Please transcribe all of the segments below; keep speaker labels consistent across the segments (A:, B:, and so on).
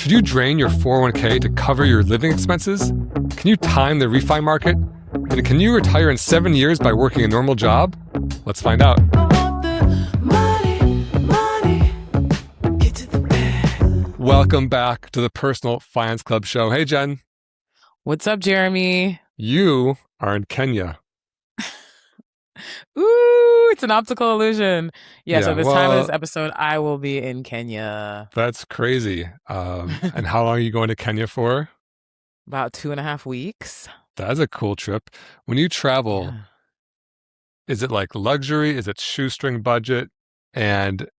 A: Should you drain your 401k to cover your living expenses? Can you time the refi market? And can you retire in 7 years by working a normal job? Let's find out. Welcome back to the Personal Finance Club show. Hey, Jen.
B: What's up, Jeremy?
A: You are in Kenya.
B: Ooh, it's an optical illusion. Yeah, so
A: Yeah,
B: this time of
A: well,
B: this episode, I will be in Kenya.
A: that's crazy. And how long are you going to Kenya for?
B: About 2.5 weeks.
A: That's a cool trip. When you travel,
B: Yeah.
A: is it like luxury? Is it shoestring budget? And,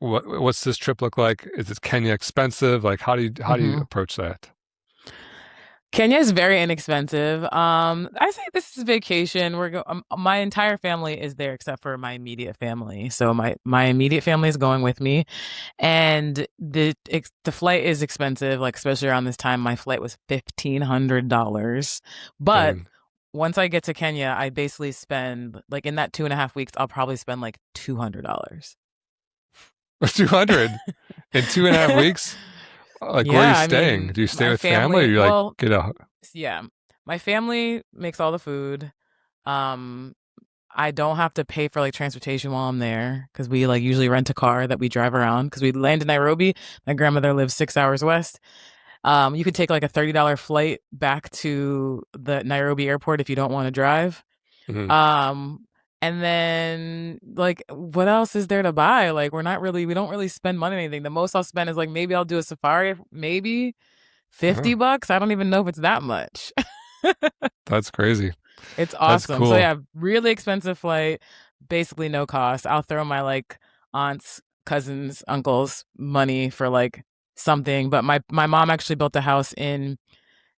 A: what's this trip look like? Is it Kenya expensive? Like, how do you approach that?
B: Kenya is very inexpensive. I say this is vacation. My entire family is there except for my immediate family. So my immediate family is going with me, and the flight is expensive. Like especially around this time, my flight was $1,500. But
A: Dang.
B: once I get to Kenya, I basically spend like in that 2.5 weeks, I'll probably spend like $200.
A: 200 in 2.5 weeks? Like, where are
B: Yeah,
A: you
B: I
A: staying?
B: mean,
A: Do you stay
B: my
A: with family or
B: family,
A: you like
B: well,
A: get a
B: yeah, my family makes all the food. Um, I don't have to pay for like transportation while I'm there because we like usually rent a car that we drive around because we land in Nairobi. My grandmother lives 6 hours west. You could take like a $30 flight back to the Nairobi airport if you don't want to drive.
A: Mhm.
B: Um, and then like what else is there to buy? Like we don't really spend money on anything. The most I'll spend is like maybe I'll do a safari, maybe
A: Uh-huh.
B: $50. I don't even know if it's that much.
A: That's crazy.
B: It's
A: That's
B: awesome. So
A: cool.
B: yeah, really expensive flight, basically no cost. I'll throw my like aunts, cousins, uncles money for like something. But my mom actually built a house in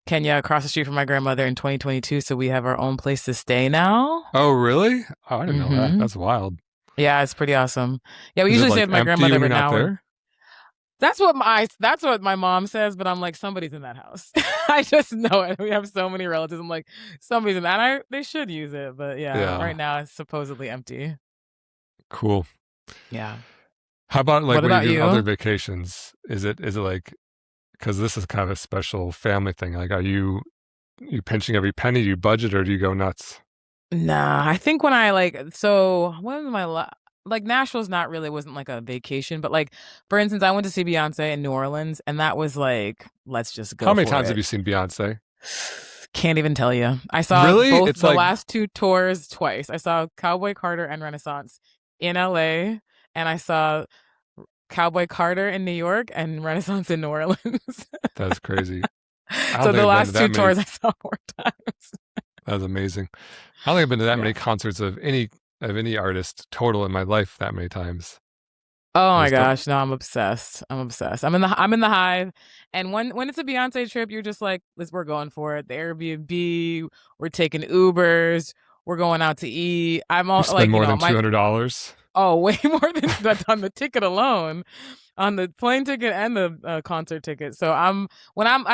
B: Kenya across the street from my grandmother in 2022, so we have our own place to stay now.
A: Oh, really? Oh, I didn't know that.
B: hmm
A: That's wild.
B: Yeah, it's pretty awesome. Yeah, we
A: Is it
B: usually stay
A: like
B: with my
A: empty
B: grandmother,
A: when you're
B: but
A: not
B: now we're
A: there?
B: that's what my mom says, but I'm like, somebody's in that house. I just know it. We have so many relatives. I'm like, somebody's in that. They should use it, but yeah,
A: Yeah.
B: right now it's supposedly empty.
A: Cool.
B: Yeah.
A: How about like
B: What
A: when you're
B: about
A: doing other
B: you?
A: vacations? Is it like, because this is kind of a special family thing. Like, are you pinching every penny? Do you budget or do you go nuts?
B: Nah, I think when I like so when was my like Nashville's not really wasn't like a vacation, but like for instance, I went to see Beyonce in New Orleans, and that was like, let's just
A: How
B: go
A: many
B: for
A: times have
B: it.
A: you seen Beyonce?
B: Can't even tell you. I saw
A: Really?
B: both
A: It's
B: the
A: like,
B: last two tours twice. I saw Cowboy Carter and Renaissance in LA, and I saw Cowboy Carter in New York and Renaissance in New Orleans.
A: that's crazy. I don't
B: So
A: think
B: the
A: I've been to
B: last two
A: that many.
B: tours I saw 4 times.
A: That's amazing. I don't think I've been to that many
B: Yeah.
A: concerts of any artist total in my life that many times.
B: Oh
A: I
B: my
A: just don't.
B: gosh, no, I'm obsessed. I'm obsessed. I'm in the hive. And when it's a Beyonce trip, you're just like, we're going for it. The Airbnb, we're taking Ubers, we're going out to eat. I'm
A: You
B: all
A: spend
B: like,
A: more than
B: my
A: $200.
B: way more than that on the ticket alone, on the plane ticket and the concert ticket. So I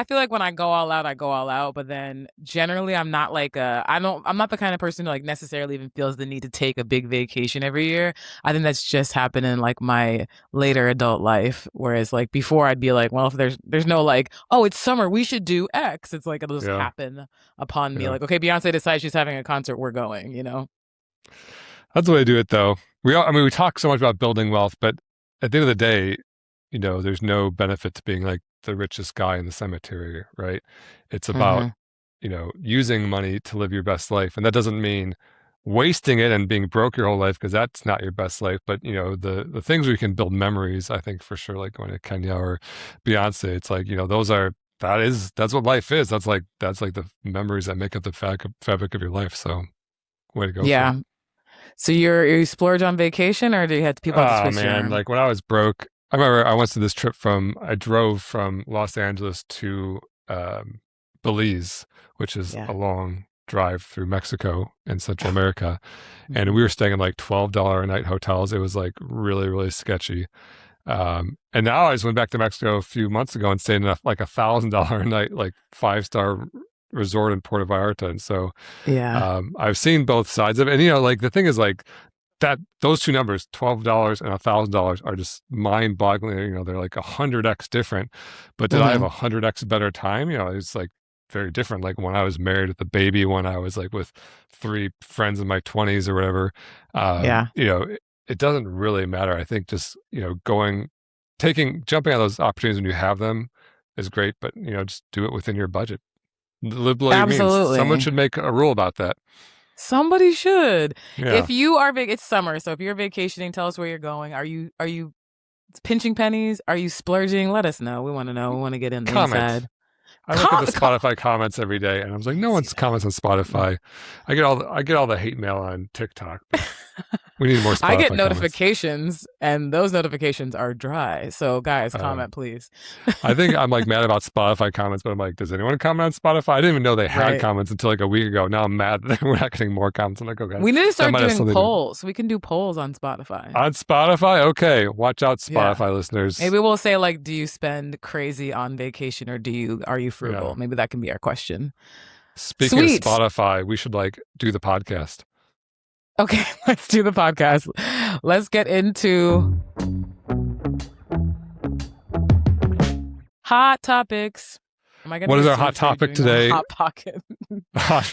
B: feel like when I go all out, I go all out. But then generally, I'm not like I'm not the kind of person who like necessarily even feels the need to take a big vacation every year. I think that's just happened in like my later adult life. Whereas like before, I'd be like, well, if there's no like, oh, it's summer, we should do X. It's like it'll just
A: Yeah,
B: happen upon me.
A: yeah.
B: Like, okay, Beyonce decides she's having a concert, we're going.
A: That's the way to do it, though. We talk so much about building wealth, but at the end of the day, there's no benefit to being like the richest guy in the cemetery, right? It's about,
B: hmm
A: using money to live your best life. And that doesn't mean wasting it and being broke your whole life because that's not your best life. But, the things where you can build memories, I think for sure, like going to Kenya or Beyonce, it's like, that's what life is. That's like the memories that make up the fabric of your life. So way to go for it.
B: Yeah. So you splurge on vacation, or do people have to
A: Oh
B: twist your
A: man,
B: arm?
A: like when I was broke, I remember I went to this trip I drove from Los Angeles to um, Belize, which is
B: Yeah.
A: a long drive through Mexico and Central America. And
B: hmm
A: we were staying in like $12 a night hotels. It was like really, really sketchy. And now I just went back to Mexico a few months ago and stayed in like $1,000 a night, like 5-star resort in Puerto Vallarta. And so
B: Yeah.
A: I've seen both sides of it. And, like the thing is like, that those two numbers, $12 and $1,000, are just mind-boggling. They're like 100x different. But did I have
B: Hmm.
A: 100x better time? It's like very different. Like when I was married with a baby, when I was like with three friends in my 20s or whatever.
B: Yeah,
A: It doesn't really matter. I think just jumping on those opportunities when you have them is great, but just do it within your budget. Live below your means. Someone
B: absolutely.
A: should make a rule about that.
B: Somebody should.
A: Yeah.
B: If you are it's summer, so if you're vacationing, tell us where you're going. Are you pinching pennies? Are you splurging? Let us know. We want to know. We want to get in the
A: Comment.
B: inside.
A: I look at the
B: Com-
A: Spotify comments every day, and I was like, no
B: see
A: one's comments on
B: that.
A: Spotify. I get all the hate mail on TikTok, but we need more
B: I get
A: Spotify comments.
B: notifications, and those notifications are dry. So, guys,
A: Uh,
B: comment, please.
A: I think I'm like mad about Spotify comments, but I'm like, does anyone comment on Spotify? I didn't even know they had
B: Right.
A: comments until like a week ago. Now I'm mad that we're not getting more comments. I'm like, okay,
B: We need to
A: that
B: start
A: might have
B: doing
A: something to do
B: polls. We can do polls on Spotify.
A: on Spotify. Okay, watch out,
B: Yeah.
A: Spotify listeners.
B: Maybe we'll say like, do you spend crazy on vacation or are you frugal?
A: Yeah.
B: Maybe that can be our question.
A: Speaking of
B: Sweet.
A: Spotify, we should like do the podcast.
B: Okay, let's do the podcast. Let's get into hot topics. Am I gonna
A: What is
B: get
A: our hot
B: sued for
A: topic
B: doing the
A: today?
B: hot pocket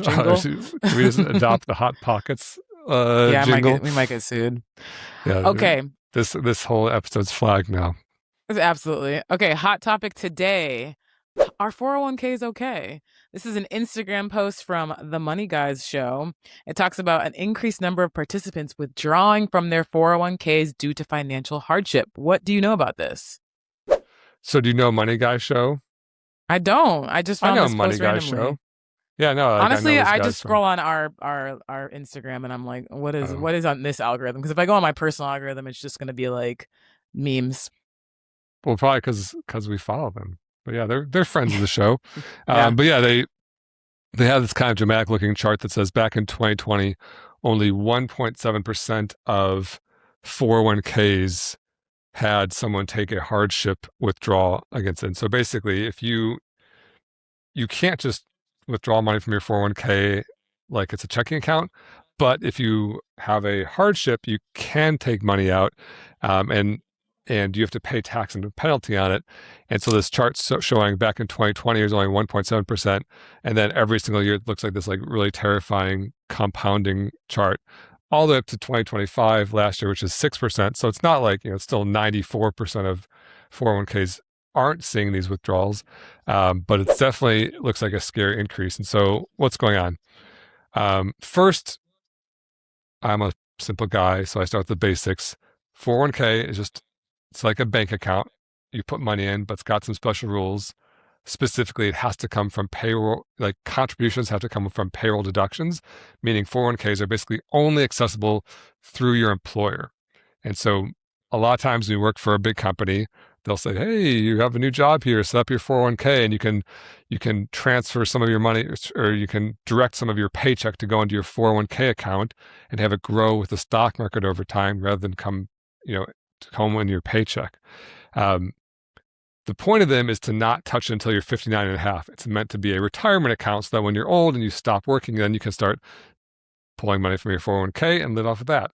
B: jingle?
A: Should we just adopt the Hot Pockets
B: Yeah,
A: jingle?
B: we might get sued.
A: Yeah,
B: Okay,
A: this whole episode's flagged now.
B: absolutely. Okay, hot topic today. Are 401ks okay? This is an Instagram post from the Money Guys show. It talks about an increased number of participants withdrawing from their 401ks due to financial hardship. What do you know about this?
A: So do you know Money Guy Show?
B: I don't. I just
A: I
B: found
A: know
B: this
A: Money
B: post
A: Guy
B: randomly.
A: Show. Yeah, no, like I know
B: Honestly,
A: this
B: I
A: guy's
B: just
A: from.
B: scroll on our Instagram and I'm like,
A: Oh,
B: what is on this algorithm? Because if I go on my personal algorithm, it's just gonna be like memes.
A: well, probably because we follow them. But yeah, they're friends of the show.
B: Yeah.
A: But yeah, they have this kind of dramatic looking chart that says back in 2020, only 1.7% of 401ks had someone take a hardship withdrawal against it. And so basically, if you can't just withdraw money from your 401k like it's a checking account, but if you have a hardship, you can take money out, and you have to pay tax and a penalty on it. And so this chart's showing back in 2020 it was only 1.7%, and then every single year it looks like this like really terrifying compounding chart all the way up to 2025 last year, which is 6%. So it's not like, it's still 94% of 401ks aren't seeing these withdrawals, but it definitely looks like a scary increase. And so what's going on? First, I'm a simple guy, so I start with the basics. 401k is just, it's like a bank account. You put money in, but it's got some special rules. Specifically, it has to come from payroll, like contributions have to come from payroll deductions, meaning 401ks are basically only accessible through your employer. And so a lot of times when you work for a big company, they'll say, hey, you have a new job here, set up your 401k, and you can transfer some of your money, or you can direct some of your paycheck to go into your 401k account and have it grow with the stock market over time rather than to come in your paycheck. Um, the point of them is to not touch it until you're 59 and a half. It's meant to be a retirement account so that when you're old and you stop working, then you can start pulling money from your 401k and live off of that.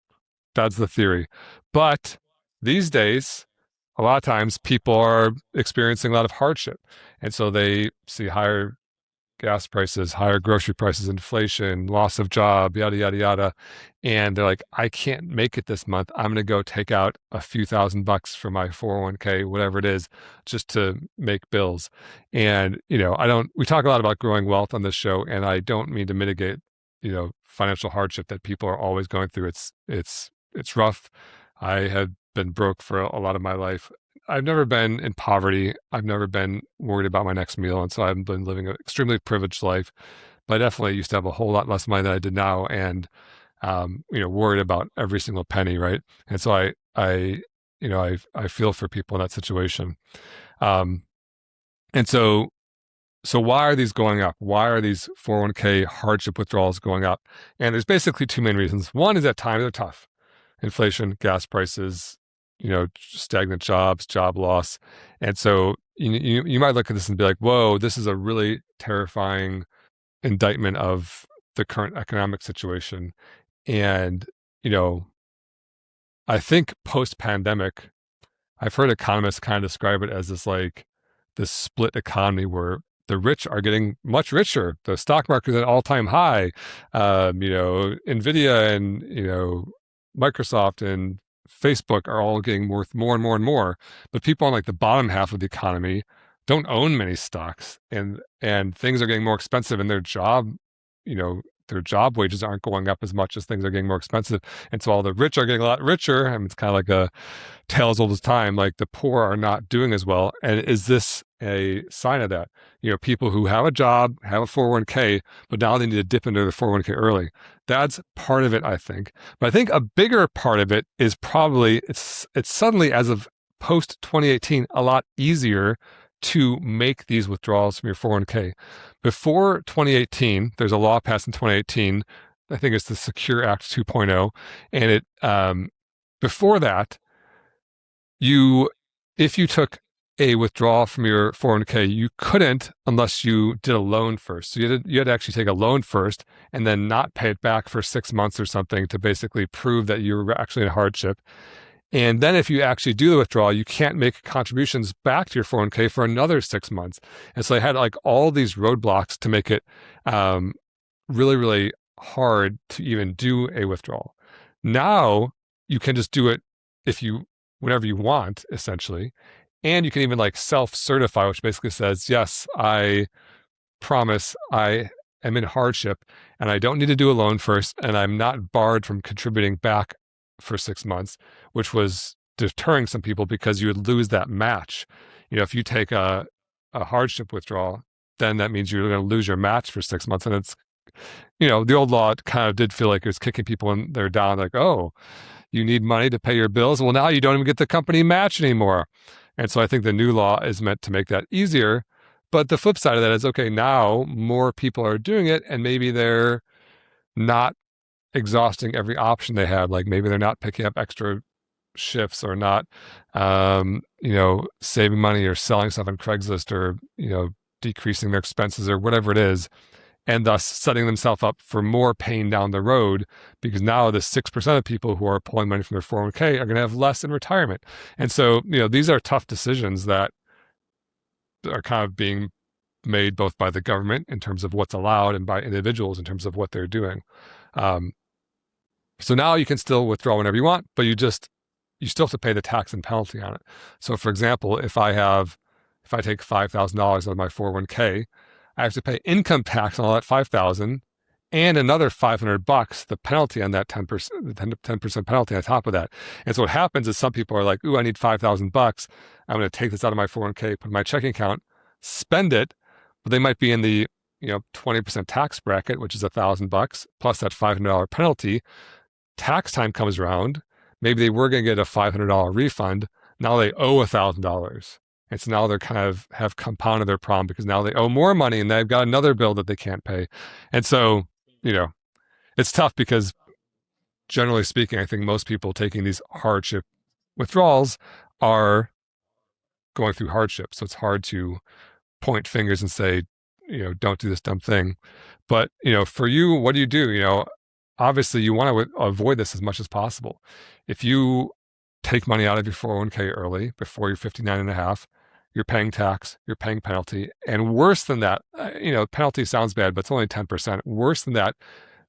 A: That's the theory. But these days, a lot of times people are experiencing a lot of hardship. And so they see higher gas prices, higher grocery prices, inflation, loss of job, yada, yada, yada. And they're like, I can't make it this month. I'm going to go take out a few $1,000 from my 401k, whatever it is, just to make bills. And, we talk a lot about growing wealth on this show, and I don't mean to mitigate, financial hardship that people are always going through. It's rough. I had been broke for a lot of my life. I've never been in poverty. I've never been worried about my next meal. And so I've been living an extremely privileged life. But I definitely used to have a whole lot less money than I did now. And, worried about every single penny. Right. And so I feel for people in that situation. Um, and so why are these going up? Why are these 401k hardship withdrawals going up? And there's basically two main reasons. One is that times are tough. Inflation, gas prices, stagnant jobs, job loss. And so you might look at this and be like, whoa, this is a really terrifying indictment of the current economic situation. And, I think post-pandemic, I've heard economists kind of describe it as this split economy where the rich are getting much richer. The stock market is at an all-time high. Nvidia and Microsoft and Facebook are all getting worth more and more and more. But people on like the bottom half of the economy don't own many stocks, and things are getting more expensive, and you know, their job wages aren't going up as much as things are getting more expensive. And so all the rich are getting a lot richer. I mean, it's kind of like a tale as old as time. Like the poor are not doing as well. And is this a sign of that? People who have a job, have a 401k, but now they need to dip into their 401k early. That's part of it, I think. But I think a bigger part of it is probably it's suddenly, as of post 2018, a lot easier to make these withdrawals from your 401k. Before 2018, there's a law passed in 2018. I think it's the Secure Act 2.0, and before that, if you took a withdrawal from your 401k, you couldn't unless you did a loan first. So you had to actually take a loan first and then not pay it back for 6 months or something to basically prove that you were actually in hardship. And then if you actually do the withdrawal, you can't make contributions back to your 401k for another 6 months. And so they had like all these roadblocks to make it really, really hard to even do a withdrawal. Now you can just do it whenever you want, essentially. And you can even like self-certify, which basically says, yes, I promise I am in hardship and I don't need to do a loan first, and I'm not barred from contributing back for 6 months, which was deterring some people because you would lose that match. If you take a hardship withdrawal, then that means you're going to lose your match for 6 months. And it's, the old law kind of did feel like it was kicking people in their down, like, oh, you need money to pay your bills. Well, now you don't even get the company match anymore. And so I think the new law is meant to make that easier. But the flip side of that is, okay, now more people are doing it, and maybe they're not exhausting every option they had. Like maybe they're not picking up extra shifts, or not, saving money or selling stuff on Craigslist, or, decreasing their expenses or whatever it is, and thus setting themselves up for more pain down the road, because now the 6% of people who are pulling money from their 401k are going to have less in retirement. And so, these are tough decisions that are kind of being made both by the government in terms of what's allowed and by individuals in terms of what they're doing. So now you can still withdraw whenever you want, but you still have to pay the tax and penalty on it. So for example, if I take $5,000 out of my 401k, I have to pay income tax on all that $5,000 and another $500, the penalty on that 10%, the 10% penalty on top of that. And so what happens is some people are like, ooh, I need $5,000. I'm going to take this out of my 401k, put in my checking account, spend it, but they might be in the 20% tax bracket, which is $1,000 plus that $500 penalty. Tax time comes around. Maybe they were going to get a $500 refund. Now they owe $1,000. And so now they're kind of have compounded their problem, because now they owe more money and they've got another bill that they can't pay. And so, it's tough, because generally speaking, I think most people taking these hardship withdrawals are going through hardship. So it's hard to point fingers and say, don't do this dumb thing. But, for you, what do you do? Obviously you want to avoid this as much as possible. If you take money out of your 401k early before you're 59 and a half, you're paying tax, you're paying penalty. And worse than that, penalty sounds bad, but it's only 10%. Worse than that,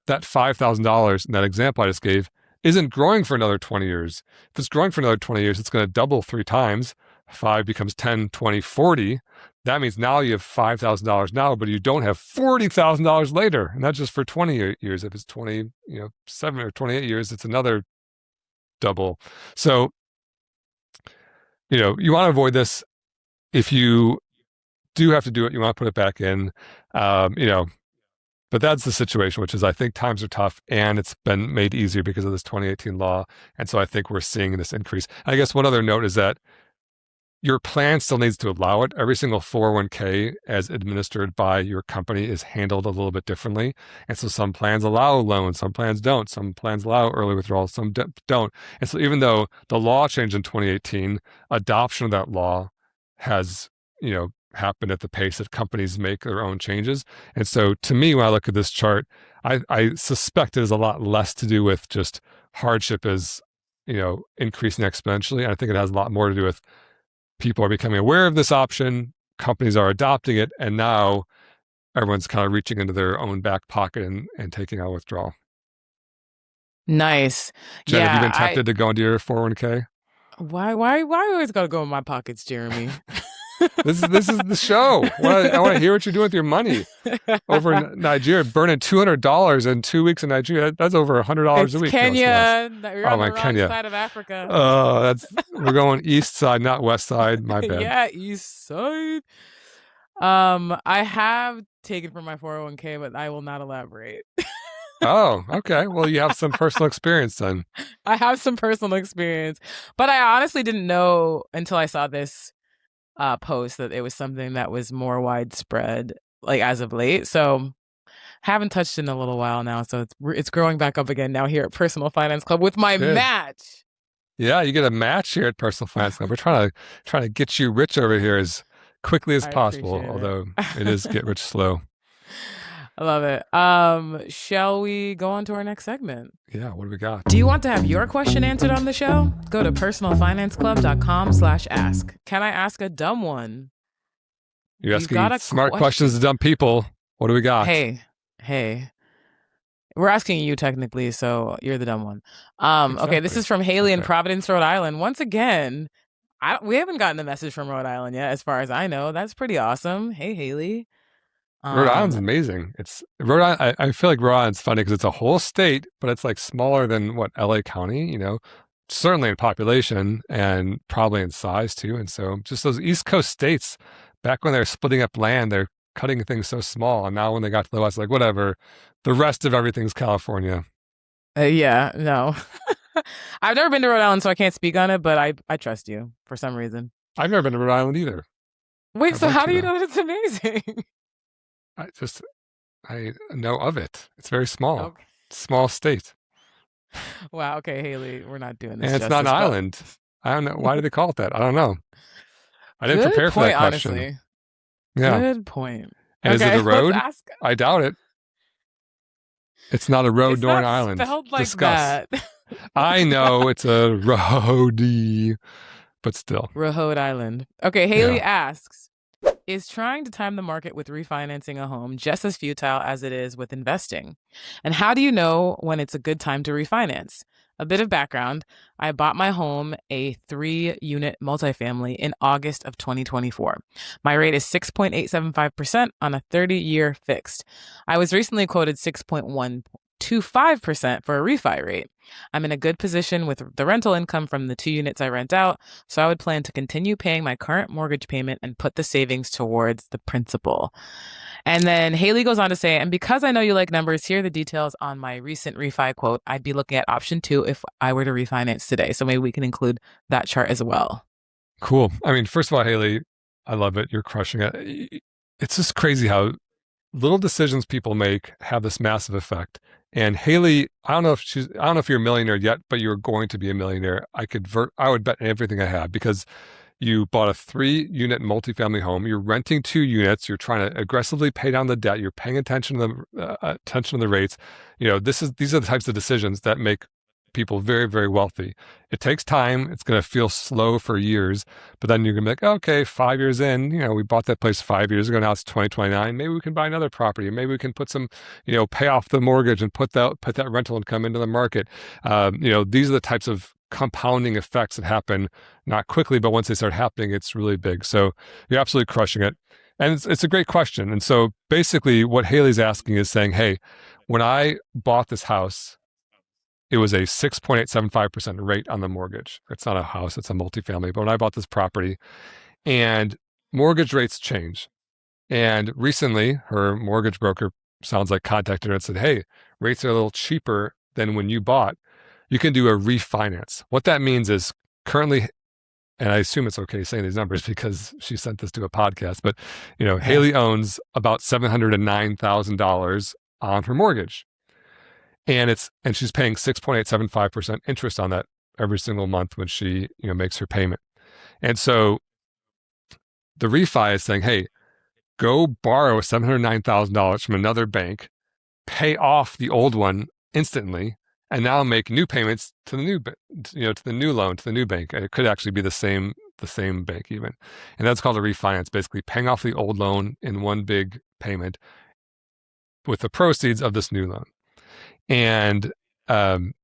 A: that $5,000 in that example I just gave isn't growing for another 20 years. If it's growing for another 20 years, it's going to double 3 times. 5 becomes 10, 20, 40. That means now you have $5,000 now, but you don't have $40,000 later. And that's just for 20 years. If it's 27 or 28 years, it's another double. So, you want to avoid this. If you do have to do it, you want to put it back in, but that's the situation, which is, I think times are tough, and it's been made easier because of this 2018 law. And so I think we're seeing this increase. I guess one other note is that your plan still needs to allow it. Every single 401k as administered by your company is handled a little bit differently. And so some plans allow loans, some plans don't. Some plans allow early withdrawals, some don't. And so even though the law changed in 2018, adoption of that law has, happened at the pace that companies make their own changes. And so to me, when I look at this chart, I suspect it has a lot less to do with just hardship as increasing exponentially. And I think it has a lot more to do with people are becoming aware of this option, companies are adopting it, and now everyone's kind of reaching into their own back pocket and taking out withdrawal.
B: Nice.
A: Jen, have you
B: Yeah,
A: been tempted to go into your 401k?
B: why you always gotta go in my pockets, Jeremy?
A: This is the show. I want to hear what you're doing with your money over in Nigeria, burning $200 in 2 weeks in Nigeria. That's over $100 a
B: It's
A: week. No, it's less.
B: Kenya. You're
A: Oh
B: on the
A: my
B: wrong
A: Kenya.
B: side of Africa.
A: We're going east side, not west side. My bad.
B: Yeah, East Side. I have taken from my 401k, but I will not elaborate.
A: Oh, okay. Well, you have some personal experience then.
B: I have some personal experience, but I honestly didn't know until I saw this post that it was something that was more widespread, like as of late. So haven't touched it in a little while now, so it's growing back up again now here at Personal Finance Club with my
A: Good.
B: match.
A: Yeah, you get a match here at Personal Finance Club. We're trying to get you rich over here as quickly as
B: I
A: possible,
B: appreciate
A: although it is get rich slow.
B: I love it. Shall we go on to our next segment?
A: Yeah, what do we got?
B: Do you want to have your question answered on the show? Go to personalfinanceclub.com/ask. Can I ask a dumb one?
A: You're asking smart questions to dumb people. What do we got?
B: Hey. We're asking you technically, so you're the dumb one.
A: Exactly.
B: Okay, this is from Haley in Providence, Rhode Island. Once again, we haven't gotten a message from Rhode Island yet, as far as I know. That's pretty awesome. Hey, Haley.
A: Rhode Island's amazing. It's Rhode Island. I feel like Rhode Island's funny because it's a whole state, but it's like smaller than what LA County. Certainly in population and probably in size too. And so, just those East Coast states, back when they're splitting up land, they're cutting things so small. And now when they got to the West, like whatever, the rest of everything's California.
B: Yeah, no. I've never been to Rhode Island, so I can't speak on it, but I trust you for some reason.
A: I've never been to Rhode Island either.
B: Wait, so how do you know that it's amazing?
A: I know of it. It's very small.
B: Okay.
A: Small state.
B: Wow. Okay, Haley, we're not doing this.
A: And it's not an island. I don't know. Why do they call it that? I don't know. I didn't prepare for that question.
B: Honestly.
A: Yeah.
B: Good point.
A: And is it a road? I doubt it. It's not a road nor an island.
B: Spelled like
A: Discuss.
B: that.
A: I know it's a roadie, but still.
B: Rhode Island. Okay, Haley asks, is trying to time the market with refinancing a home just as futile as it is with investing? And how do you know when it's a good time to refinance? A bit of background. I bought my home, a 3-unit multifamily, in August of 2024. My rate is 6.875% on a 30-year fixed. I was recently quoted 6.125% for a refi rate. I'm in a good position with the rental income from the 2 units I rent out, so I would plan to continue paying my current mortgage payment and put the savings towards the principal. And then Haley goes on to say, and because I know you like numbers, here are the details on my recent refi quote. I'd be looking at option 2 if I were to refinance today. So maybe we can include that chart as well.
A: Cool. I mean, first of all, Haley, I love it. You're crushing it. It's just crazy how little decisions people make have this massive effect. And Haley, I don't know if you're a millionaire yet, but you're going to be a millionaire. I would bet everything I have because you bought a 3-unit multifamily home. You're renting 2 units. You're trying to aggressively pay down the debt. You're paying attention to the rates. These are the types of decisions that make people very, very wealthy. It takes time. It's going to feel slow for years, but then you're going to be like, okay, 5 years in, we bought that place 5 years ago. Now it's 2029. Maybe we can buy another property. Maybe we can put some, pay off the mortgage and put that rental income into the market. These are the types of compounding effects that happen not quickly, but once they start happening, it's really big. So you're absolutely crushing it. And it's a great question. And so basically what Haley's asking is saying, hey, when I bought this house, it was a 6.875% rate on the mortgage. It's not a house, it's a multifamily. But when I bought this property, and mortgage rates change. And recently, her mortgage broker sounds like contacted her and said, hey, rates are a little cheaper than when you bought. You can do a refinance. What that means is currently, and I assume it's okay saying these numbers because she sent this to a podcast, but Haley owns about $709,000 on her mortgage. And she's paying 6.875% interest on that every single month when she, makes her payment. And so the refi is saying, hey, go borrow $709,000 from another bank, pay off the old one instantly, and now make new payments to the new, to the new loan, to the new bank. And it could actually be the same bank even. And that's called a refinance, basically paying off the old loan in one big payment with the proceeds of this new loan. And um,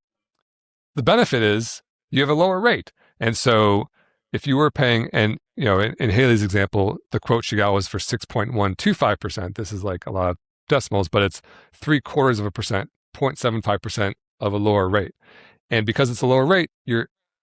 A: the benefit is you have a lower rate. And so if you were paying, and in Haley's example, the quote she got was for 6.125%. This is like a lot of decimals, but it's 0.75%, 0.75% of a lower rate. And because it's a lower rate,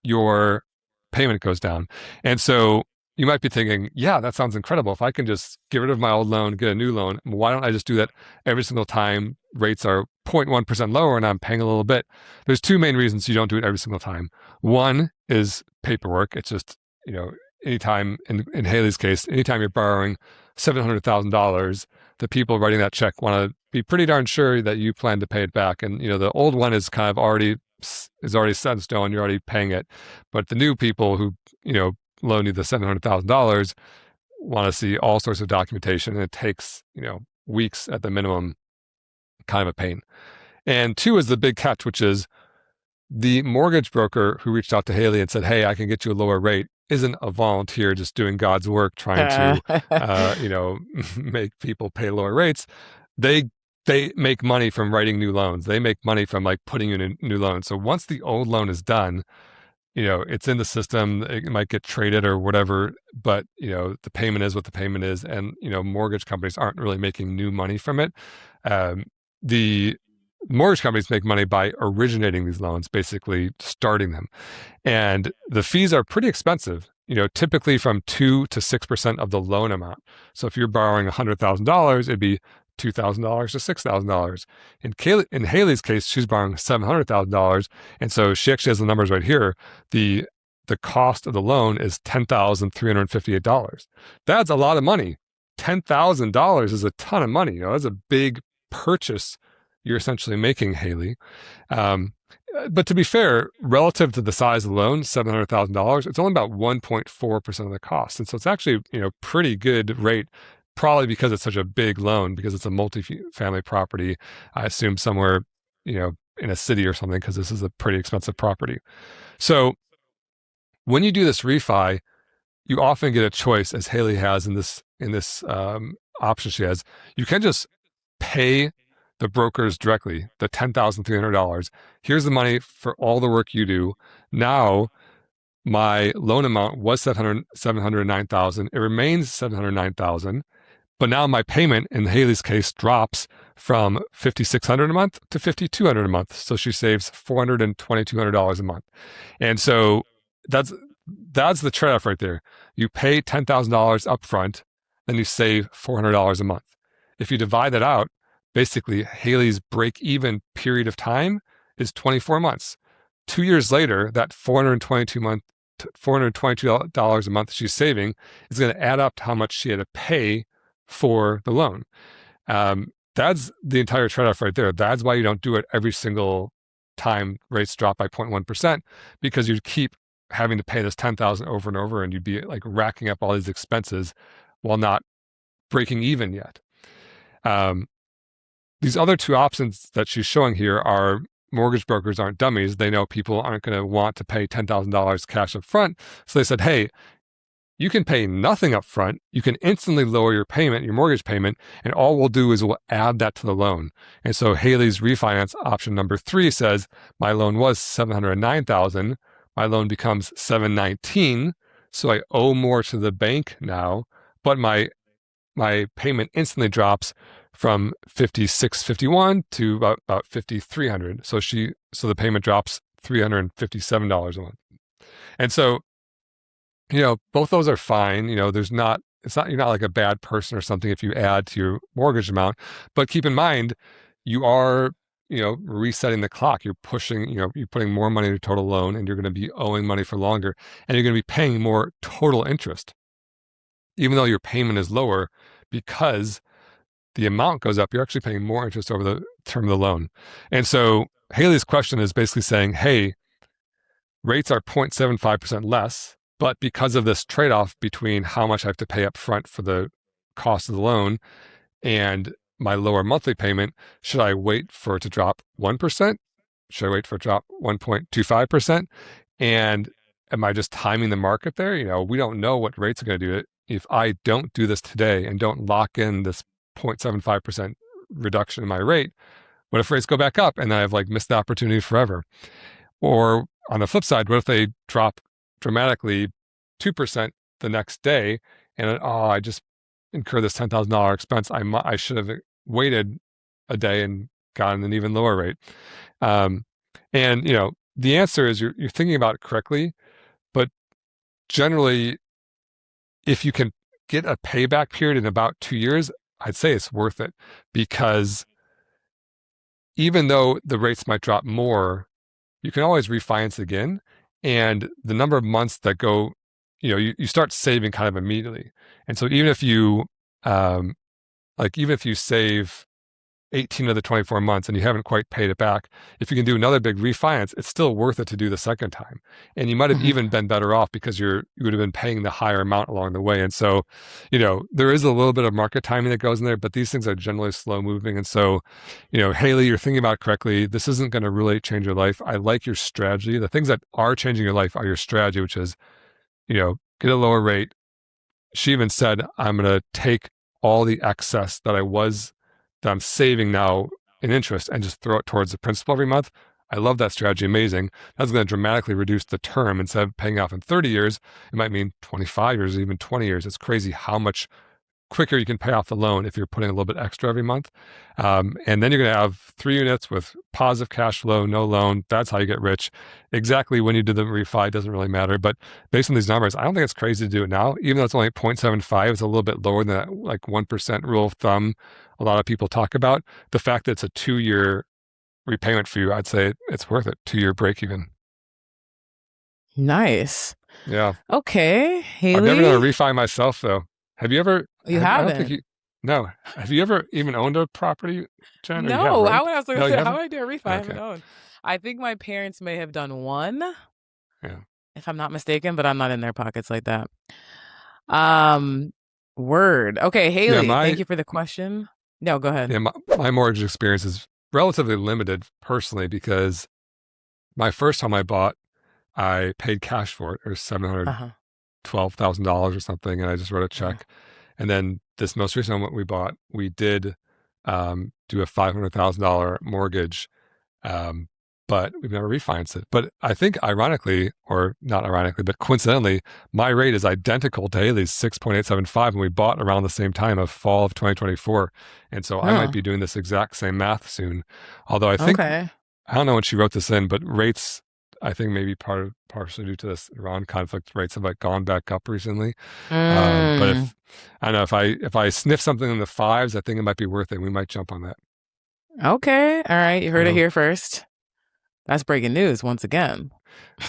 A: your payment goes down. And so you might be thinking, yeah, that sounds incredible. If I can just get rid of my old loan, get a new loan, why don't I just do that every single time rates are 0.1% lower and I'm paying a little bit? There's two main reasons you don't do it every single time. One is paperwork. It's just, anytime, in Haley's case, anytime you're borrowing $700,000, the people writing that check want to be pretty darn sure that you plan to pay it back. And, the old one is kind of already set in stone. You're already paying it. But the new people who, loan you the $700,000 want to see all sorts of documentation, and it takes, weeks at the minimum, kind of a pain. And two is the big catch, which is the mortgage broker who reached out to Haley and said, hey, I can get you a lower rate, isn't a volunteer just doing God's work trying to, make people pay lower rates. They make money from writing new loans. They make money from like putting you in a new loan. So once the old loan is done, it's in the system. It might get traded or whatever, but the payment is what the payment is, and mortgage companies aren't really making new money from it. The mortgage companies make money by originating these loans, basically starting them, and the fees are pretty expensive. Typically from 2 to 6% of the loan amount. So if you're borrowing $100,000, it'd be $2,000 to $6,000. In Haley's case, she's borrowing $700,000, and so she actually has the numbers right here. The cost of the loan is $10,358. That's a lot of money. $10,000 is a ton of money. That's a big purchase you're essentially making, Haley. But to be fair, relative to the size of the loan, $700,000, it's only about 1.4% of the cost. And so it's actually, pretty good rate, probably because it's such a big loan, because it's a multi-family property. I assume somewhere, in a city or something, because this is a pretty expensive property. So when you do this refi, you often get a choice, as Haley has in this option she has. You can just pay the brokers directly, the $10,300. Here's the money for all the work you do. Now, my loan amount was $709,000. It remains $709,000, but now my payment in Haley's case drops from $5,600 a month to $5,200 a month. So she saves $400 and $2,200 a month. And so that's the trade-off right there. You pay $10,000 up front, then you save $400 a month. If you divide that out, basically, Haley's break-even period of time is 24 months. 2 years later, that $422 a month she's saving is going to add up to how much she had to pay for the loan. That's the entire trade-off right there. That's why you don't do it every single time rates drop by 0.1%, because you keep having to pay this $10,000 over and over, and you'd be like racking up all these expenses while not breaking even yet. These other two options that she's showing here are, mortgage brokers aren't dummies. They know people aren't going to want to pay $10,000 cash up front. So they said, hey, you can pay nothing up front. You can instantly lower your payment, your mortgage payment, and all we'll do is we'll add that to the loan. And so Haley's refinance option number 3 says, my loan was $709,000. My loan becomes $719,000. So I owe more to the bank now, but my payment instantly drops from $5,651 to about $5,300. So the payment drops $357 a month. And so, both those are fine. You're not like a bad person or something if you add to your mortgage amount, but keep in mind, you are, resetting the clock. You're pushing, you're putting more money in your total loan, and you're going to be owing money for longer, and you're going to be paying more total interest, even though your payment is lower, because the amount goes up. You're actually paying more interest over the term of the loan. And so Haley's question is basically saying, hey, rates are 0.75% less, but because of this trade-off between how much I have to pay up front for the cost of the loan and my lower monthly payment, should I wait for it to drop 1%? Should I wait for a drop 1.25%? And am I just timing the market there? We don't know what rates are going to do. If I don't do this today and don't lock in this 0.75% reduction in my rate, what if rates go back up and then I've like missed the opportunity forever? Or on the flip side, what if they drop dramatically 2% the next day and I just incur this $10,000 expense? I should have waited a day and gotten an even lower rate. And the answer is you're thinking about it correctly, but generally, if you can get a payback period in about 2 years, I'd say it's worth it, because even though the rates might drop more, you can always refinance again. And the number of months that go, you start saving kind of immediately. And so even if you, even if you save 18 of the 24 months and you haven't quite paid it back, if you can do another big refinance, it's still worth it to do the second time. And you might have even been better off because you would have been paying the higher amount along the way. And so, there is a little bit of market timing that goes in there, but these things are generally slow moving. And so, Haley, you're thinking about it correctly. This isn't going to really change your life. I like your strategy. The things that are changing your life are your strategy, which is, get a lower rate. She even said, I'm going to take all the excess that I'm saving now in interest and just throw it towards the principal every month. I love that strategy. Amazing. That's going to dramatically reduce the term. Instead of paying off in 30 years, it might mean 25 years, even 20 years. It's crazy how much quicker you can pay off the loan if you're putting a little bit extra every month. And then you're going to have 3 units with positive cash flow, no loan. That's how you get rich. Exactly when you do the refi doesn't really matter. But based on these numbers, I don't think it's crazy to do it now. Even though it's only 0.75, it's a little bit lower than that like 1% rule of thumb a lot of people talk about. The fact that it's a 2-year repayment for you, I'd say it's worth it. 2-year break even.
B: Nice.
A: Yeah.
B: Okay, Haley.
A: I've never done a refi myself, though. Have you ever?
B: You haven't?
A: I don't think no. Have you ever even owned a property, Jen?
B: No.
A: Right?
B: How would I say?
A: No,
B: How would I do a refi? Okay. I haven't owned. I think my parents may have done one.
A: Yeah.
B: If I'm not mistaken, but I'm not in their pockets like that. Word. Okay, Haley. Thank you for the question. No, go ahead.
A: Yeah, my mortgage experience is relatively limited personally because my first home I bought, I paid cash for it. It was $712,000 or something, and I just wrote a check. And then this most recent home we bought, we did do a $500,000 mortgage, but we've never refinanced it. But I think ironically, or not ironically, but coincidentally, my rate is identical to Haley's 6.875, and we bought around the same time of fall of 2024. And so I might be doing this exact same math soon. Although I think, I don't know when she wrote this in, but rates, I think maybe partially due to this Iran conflict, rates have like gone back up recently. But if I don't know, if I sniff something in the 5s, I think it might be worth it. We might jump on that.
B: Okay. All right. You heard it here first. That's breaking news once again.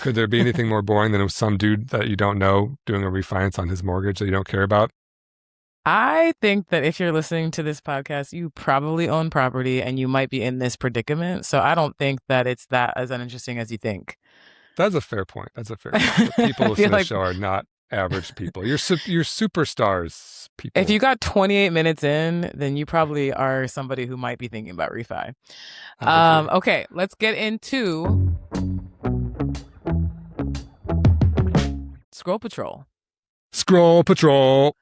A: Could there be anything more boring than some dude that you don't know doing a refinance on his mortgage that you don't care about?
B: I think that if you're listening to this podcast, you probably own property and you might be in this predicament. So I don't think that it's that as uninteresting as you think.
A: That's a fair point. People listening to the show are not average people. You're superstars, people.
B: If you got 28 minutes in, then you probably are somebody who might be thinking about refi. Okay, let's get into Scroll Patrol.
A: Scroll Patrol.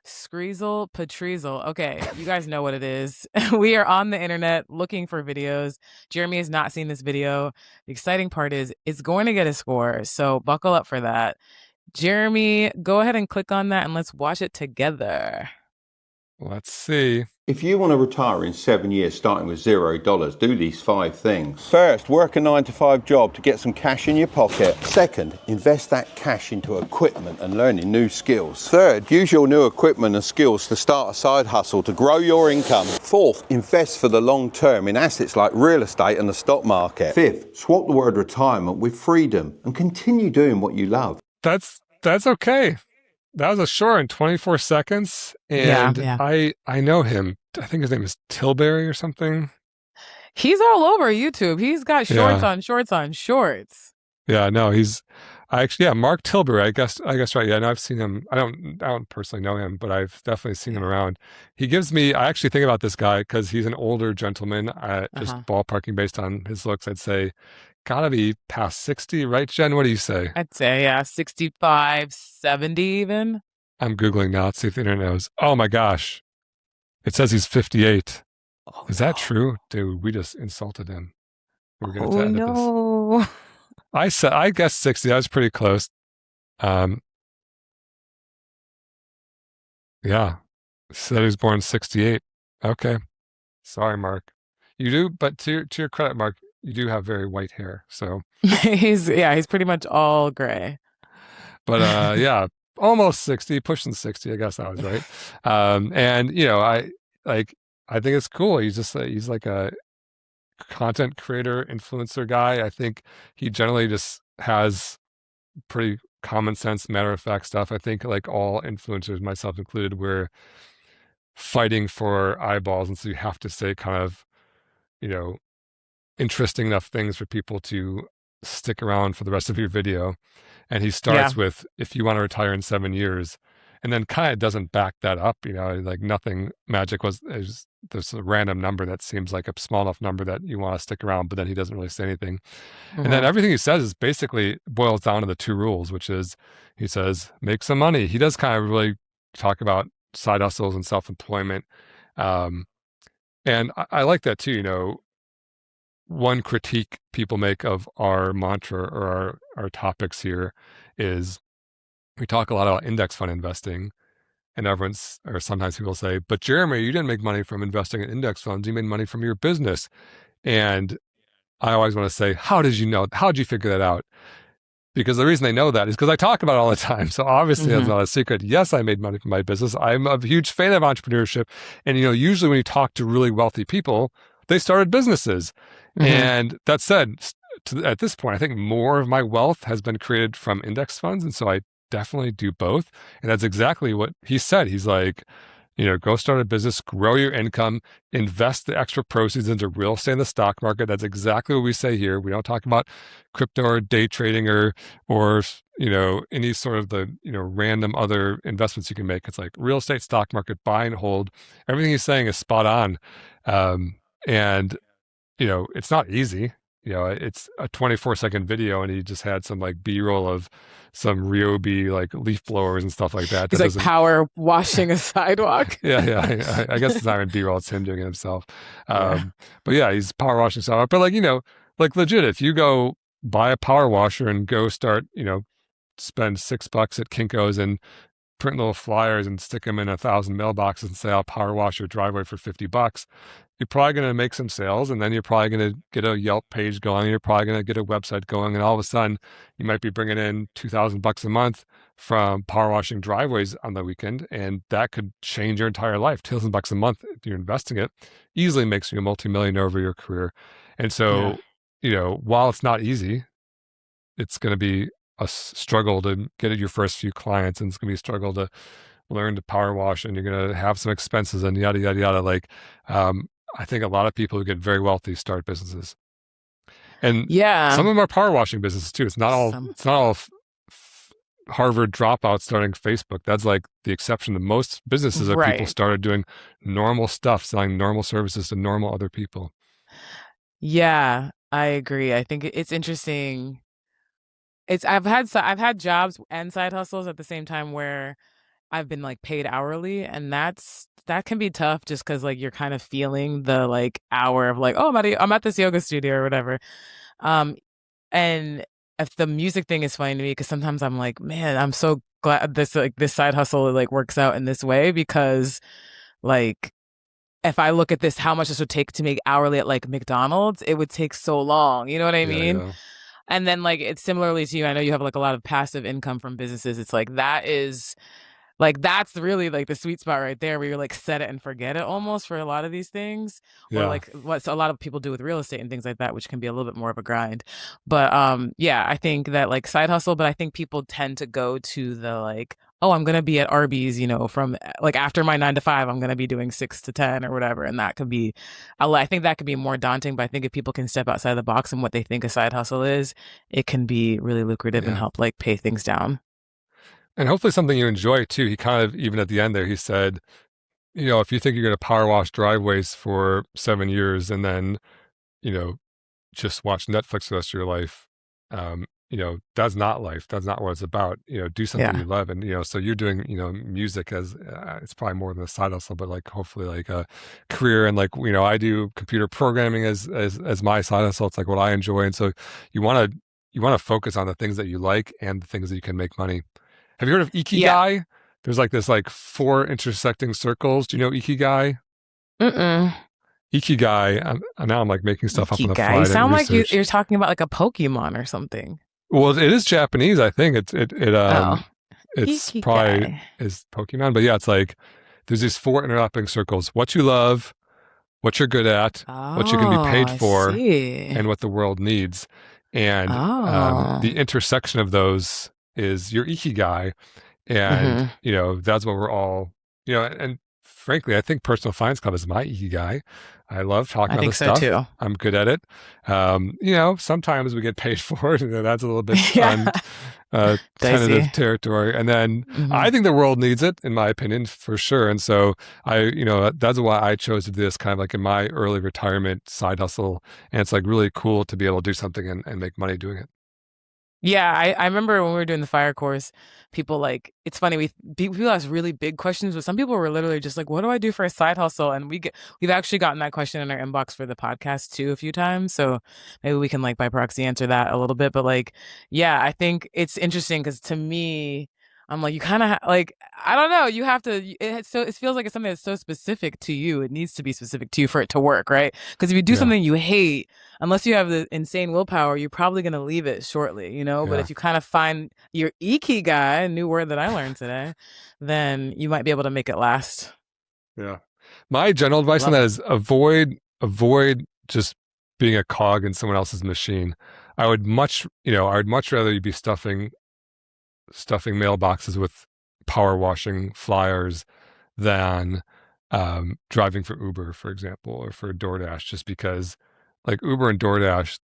B: Screezel Patreezel. Okay, you guys know what it is. We are on the internet looking for videos. Jeremy has not seen this video. The exciting part is it's going to get a score, so buckle up for that. Jeremy, go ahead and click on that and let's watch it together.
A: Let's see.
C: If you want to retire in 7 years starting with $0, do these 5 things. First, work a 9-to-5 job to get some cash in your pocket. Second, invest that cash into equipment and learning new skills. Third, use your new equipment and skills to start a side hustle to grow your income. Fourth, invest for the long term in assets like real estate and the stock market. Fifth, swap the word retirement with freedom and continue doing what you love.
A: That's okay. That was a short in 24 seconds. And yeah. I know him. I think his name is Tilbury or something.
B: He's all over YouTube. He's got shorts on shorts on shorts.
A: Yeah, no, I actually, yeah, Mark Tilbury. I guess right. Yeah, no, I've seen him. I don't personally know him, but I've definitely seen him
B: Yeah.
A: around. He gives me. I actually think about this guy because he's an older gentleman. Just
B: Uh-huh.
A: ballparking based on his looks, I'd say gotta be past 60, right, Jen? What do you say?
B: I'd say, yeah, 65, 70 even.
A: I'm googling now. Let's see if the internet knows. Oh my gosh, it says he's 58.
B: Oh
A: Is that
B: no.
A: true, dude? We just insulted him. We're gonna have to
B: Oh
A: edit this.
B: no.
A: I guess 60. I was pretty close. Um, yeah. Said he was born 68. Okay. Sorry, Mark. You do, but to your credit, Mark, you do have very white hair. So,
B: He's pretty much all gray.
A: but yeah, almost 60, pushing 60. I guess I was right. And like I think it's cool. He's like a content creator, influencer guy. I think he generally just has pretty common sense, matter of fact stuff. I think like all influencers, myself included, we're fighting for eyeballs, and so you have to say kind of you know interesting enough things for people to stick around for the rest of your video. And he
B: Yeah.
A: starts with, if you want to retire in 7 years, and then kind of doesn't back that up, like nothing magic is there's a random number that seems like a small enough number that you want to stick around, but then he doesn't really say anything. And then
B: Hmm.
A: everything he says is basically boils down to the two rules, which is he says, make some money. He does kind of really talk about side hustles and self-employment. Um, and I like that too. One critique people make of our mantra or our topics here is we talk a lot about index fund investing, and or sometimes people say, but Jeremy, you didn't make money from investing in index funds. You made money from your business. And I always want to say, how did you know? How did you figure that out? Because the reason they know that is because I talk about it all the time. So obviously that's
B: Hmm.
A: not a secret. Yes, I made money from my business. I'm a huge fan of entrepreneurship. And, usually when you talk to really wealthy people, they started businesses.
B: Hmm.
A: And that said, at this point, I think more of my wealth has been created from index funds. And so I definitely do both. And that's exactly what he said. He's like, go start a business, grow your income, invest the extra proceeds into real estate in the stock market. That's exactly what we say here. We don't talk about crypto or day trading or any sort of the random other investments you can make. It's like real estate, stock market, buy and hold. Everything he's saying is spot on. And it's not easy. It's a 24-second video, and he just had some like B-roll of some Ryobi like leaf blowers and stuff like that.
B: He's
A: That
B: like
A: doesn't.
B: power washing a sidewalk.
A: Yeah, yeah. I guess it's not even B-roll; it's him doing it himself.
B: Yeah.
A: But yeah, he's power washing stuff. But like like legit, if you go buy a power washer and go start, spend $6 at Kinko's and print little flyers and stick them in 1,000 mailboxes and say, I'll power wash your driveway for $50. You're probably going to make some sales, and then you're probably going to get a Yelp page going. And you're probably going to get a website going, and all of a sudden, you might be bringing in $2,000 a month from power washing driveways on the weekend, and that could change your entire life. $2,000 a month, if you're investing it, easily makes you a multimillionaire over your career. And
B: Yeah.
A: so, while it's not easy, it's going to be a struggle to get your first few clients, and it's going to be a struggle to learn to power wash, and you're going to have some expenses and yada yada yada. Like, I think a lot of people who get very wealthy start businesses, and some
B: Yeah.
A: of them are power washing businesses too. It's not all.
B: Some.
A: It's not all. Harvard dropouts starting Facebook. That's like the exception. The most businesses are people
B: Right.
A: started doing normal stuff, selling normal services to normal other people.
B: Yeah, I agree. I think it's interesting. I've had jobs and side hustles at the same time where I've been like paid hourly, and that can be tough just because like you're kind of feeling the like hour of like, oh, I'm at this yoga studio or whatever. Um, and if the music thing is funny to me because sometimes I'm like, man, I'm so glad this side hustle like works out in this way because like if I look at this, how much this would take to make hourly at like McDonald's, it would take so long. You know what I
A: Yeah,
B: mean?
A: yeah,
B: And then like it's similarly to you. I know you have like a lot of passive income from businesses. It's like that is Like that's really like the sweet spot right there where you're like set it and forget it almost for a lot of these things. Or
A: Yeah.
B: like what a lot of people do with real estate and things like that, which can be a little bit more of a grind. But yeah, I think that like side hustle, but I think people tend to go to the like, oh, I'm gonna be at Arby's, from like after my 9 to 5, I'm gonna be doing 6 to 10 or whatever. And that could be I think that could be more daunting, but I think if people can step outside the box and what they think a side hustle is, it can be really lucrative and
A: Yeah.
B: help like pay things down.
A: And hopefully something you enjoy too. He kind of, even at the end there, he said, if you think you're going to power wash driveways for 7 years and then, you know, just watch Netflix for the rest of your life, that's not life. That's not what it's about. Do something
B: Yeah.
A: you love. And, so you're doing, music as it's probably more than a side hustle, but like hopefully like a career. And like, I do computer programming as my side hustle. It's like what I enjoy. And so you want to focus on the things that you like and the things that you can make money. Have you heard of
B: Yeah.
A: Ikigai? There's like this like 4 intersecting circles. Do you know Ikigai?
B: Mm-mm.
A: Ikigai. Now I'm like making stuff up on the
B: Ikigai.
A: fly.
B: You
A: I didn't
B: sound like
A: research.
B: you're talking about like a Pokemon or something.
A: Well, it is Japanese. I think
B: Oh,
A: it's probably
B: Ikigai.
A: is Pokemon, but yeah, it's like there's these 4 interlocking circles: what you love, what you're good at, what you can be
B: Oh,
A: paid
B: I
A: for,
B: see.
A: and what the world needs. And
B: Oh.
A: the intersection of those is your Ikigai. And,
B: Mm-hmm.
A: that's what we're all, and frankly, I think Personal Finance Club is my ikigai. I love talking
B: I
A: about
B: think
A: this
B: so
A: stuff.
B: too.
A: I'm good at it. Sometimes we get paid for it. That's a little bit
B: Yeah.
A: tentative
B: Dicey.
A: territory. And then
B: Mm-hmm.
A: I think the world needs it, in my opinion, for sure. And so that's why I chose to do this kind of like in my early retirement side hustle. And it's like really cool to be able to do something and make money doing it.
B: Yeah, I remember when we were doing the fire course, people like it's funny people ask really big questions, but some people were literally just like, "What do I do for a side hustle?" And we've actually gotten that question in our inbox for the podcast too a few times, so maybe we can like by proxy answer that a little bit. But like, yeah, I think it's interesting because to me, I'm like, you kind of like I don't know, you have to. It feels like it's something that's so specific to you. It needs to be specific to you for it to work, right? Because if you do
A: Yeah.
B: something you hate unless you have the insane willpower, you're probably going to leave it shortly. But
A: Yeah.
B: if you kind of find your ikigai, new word that I learned today, then you might be able to make it last.
A: Yeah. My general advice on
B: Love
A: that
B: it.
A: is avoid just being a cog in someone else's machine. I would much rather you be stuffing mailboxes with power washing flyers than driving for Uber, for example, or for DoorDash, just because like Uber and DoorDash,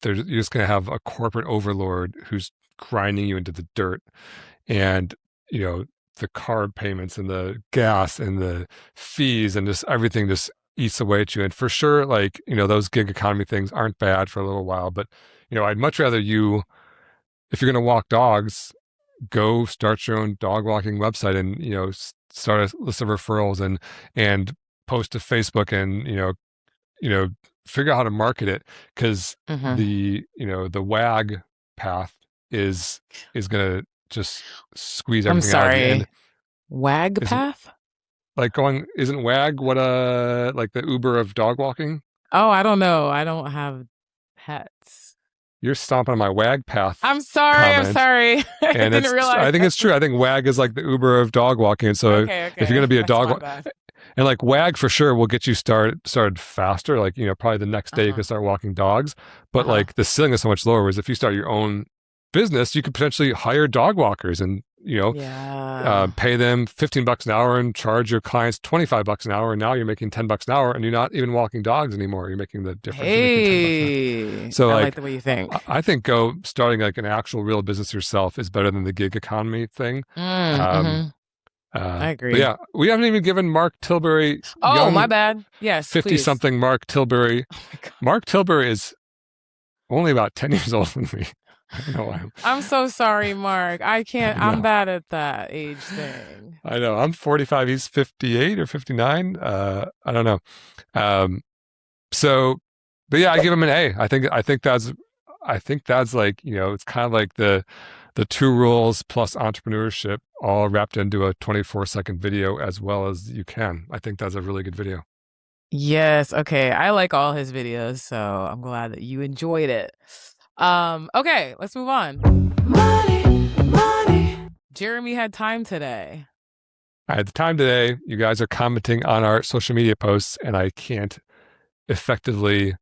A: you're just going to have a corporate overlord who's grinding you into the dirt. And, you know, the card payments and the gas and the fees and just everything just eats away at you. And for sure, like, those gig economy things aren't bad for a little while, but, I'd much rather if you're going to walk dogs, go start your own dog walking website and, start a list of referrals and post to Facebook and, figure out how to market it. Cause
B: Hmm.
A: the WAG path is going to just squeeze
B: I'm
A: everything out of you. And
B: sorry. Wag
A: isn't
B: path?
A: isn't WAG what, like the Uber of dog walking?
B: Oh, I don't know. I don't have pets.
A: You're stomping on my WAG path
B: I'm sorry. I'm
A: comment.
B: sorry. I
A: And
B: didn't realize
A: I think it's
B: that's
A: true. I think WAG is like the Uber of dog walking. And so
B: okay.
A: if you're going to
B: Okay.
A: be a
B: That's
A: dog,
B: my bad.
A: and like WAG for sure will get you started faster. Like, probably the next day you
B: Uh-huh.
A: can start walking dogs. But
B: Uh-huh.
A: like the ceiling is so much lower. Whereas if you start your own business, you could potentially hire dog walkers and,
B: Yeah.
A: pay them $15 an hour and charge your clients $25 an hour. And now you're making $10 an hour and you're not even walking dogs anymore. You're making the difference. You're making $10 an hour.
B: Hey,
A: So
B: I like
A: like,
B: the way you think.
A: I think starting like an actual real business yourself is better than the gig economy thing.
B: Mm-hmm. I
A: But
B: agree.
A: yeah, we haven't even given Mark Tilbury,
B: Oh, my
A: young
B: bad. Yes, please.
A: 50-something Mark Tilbury.
B: Oh my God.
A: Mark Tilbury is only about 10 years older than me. I don't know why.
B: I'm so sorry, Mark. I can't.
A: I
B: I'm
A: know.
B: bad at that age thing.
A: I know. I'm 45. He's 58 or 59. I don't know. Um, so, but yeah, I give him an A. I think that's like, it's kind of like the 2 rules plus entrepreneurship all wrapped into a 24-second video as well as you can. I think that's a really good video.
B: Yes. Okay. I like all his videos, so I'm glad that you enjoyed it. Okay, let's move on. Money, money. Jeremy had time today.
A: I had the time today. You guys are commenting on our social media posts, and I can't effectively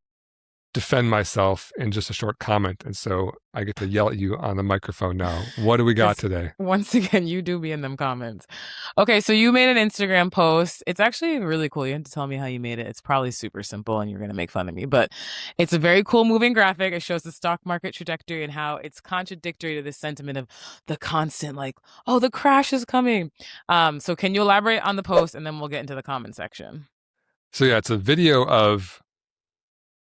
A: defend myself in just a short comment. And so I get to yell at you on the microphone now. What do we got today?
B: Once again, you do be in them comments. Okay, so you made an Instagram post. It's actually really cool. You have to tell me how you made it. It's probably super simple and you're going to make fun of me, but it's a very cool moving graphic. It shows the stock market trajectory and how it's contradictory to this sentiment of the constant, like, oh, the crash is coming. So can you elaborate on the post and then we'll get into the comment section?
A: So yeah, it's a video of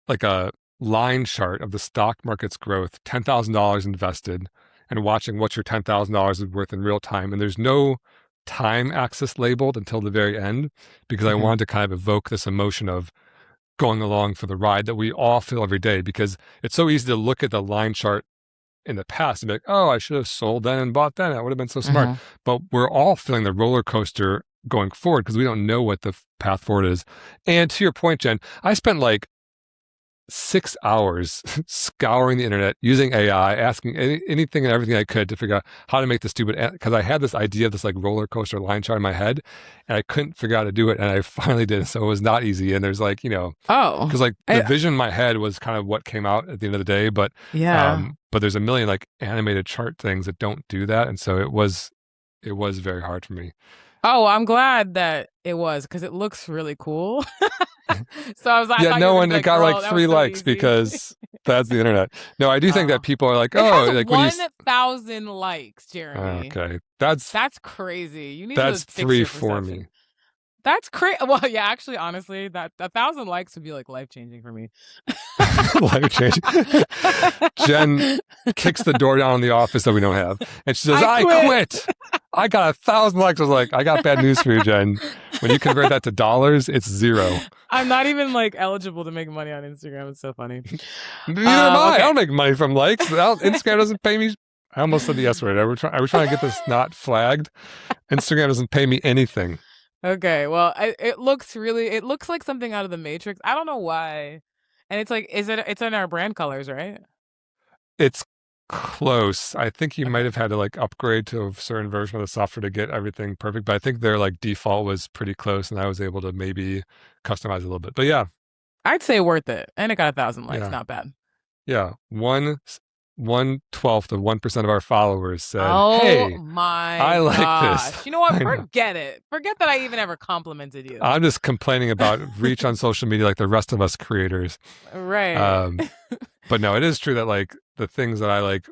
A: like a line chart of the stock market's growth, $10,000 invested, and watching what your $10,000 is worth in real time. And there's no time axis labeled until the very end because I wanted to kind of evoke this emotion of going along for the ride that we all feel every day, because it's so easy to look at the line chart in the past and be like, oh, I should have sold then and bought then. That would have been so smart. But we're all feeling the roller coaster going forward because we don't know what the path forward is. And to your point, Jen, I spent like 6 hours scouring the internet, using AI, asking anything and everything I could to figure out how to make this stupid, because I had this idea of this like roller coaster line chart in my head and I couldn't figure out how to do it. And I finally did. So it was not easy. And there's like, because like the vision in my head was kind of what came out at the end of the day. But but there's a million like animated chart things that don't do that. And so it was very hard for me.
B: Oh, I'm glad that it was, because it looks really cool. So I was like,
A: yeah, no one, it got like 3 likes easy. Because that's the internet. No, I do think that people are like, oh, like
B: 1,000 likes, Jeremy.
A: Okay,
B: that's crazy. You need
A: that's
B: to
A: 3 for me.
B: That's crazy. Well, yeah, actually, honestly, that 1,000 likes would be like life changing for me.
A: Life changing. Jen kicks the door down in the office that we don't have, and she says, "I quit. I got 1,000 likes." I was like, "I got bad news for you, Jen. When you convert that to dollars, it's 0."
B: I'm not even like eligible to make money on Instagram. It's so funny.
A: Neither am I. Okay. I don't make money from likes. Instagram doesn't pay me. I almost said the S word. I was trying to get this not flagged. Instagram doesn't pay me anything.
B: Okay, well, it looks like something out of the Matrix. I don't know why. And it's like, it's in our brand colors, right?
A: It's close. I think you might have had to like upgrade to a certain version of the software to get everything perfect, but I think their like default was pretty close and I was able to maybe customize a little bit. But yeah.
B: I'd say worth it. And it got 1,000 likes, not bad.
A: Yeah. 1/12 of 1% of our followers said,
B: "Oh,
A: hey,
B: my
A: I like
B: gosh.
A: this."
B: You know what? Forget it. Forget that I even ever complimented you.
A: I'm just complaining about reach on social media like the rest of us creators.
B: Right.
A: But no, it is true that like the things that I like,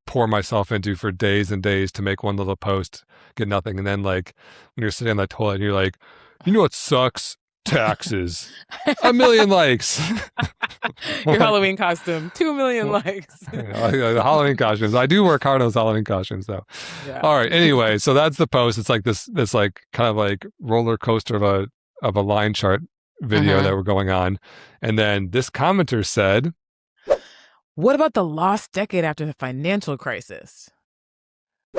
A: pour myself into for days and days to make one little post, get nothing. And then like when you're sitting on the toilet and you're like, you know what sucks? Taxes. 1 million likes.
B: Your Halloween costume, 2 million likes.
A: The Halloween costumes. I do work hard on those Halloween costumes though. Yeah. All right. Anyway, so that's the post. It's like this like kind of like roller coaster of a line chart video that we're going on. And then this commenter said,
B: what about the lost decade after the financial crisis?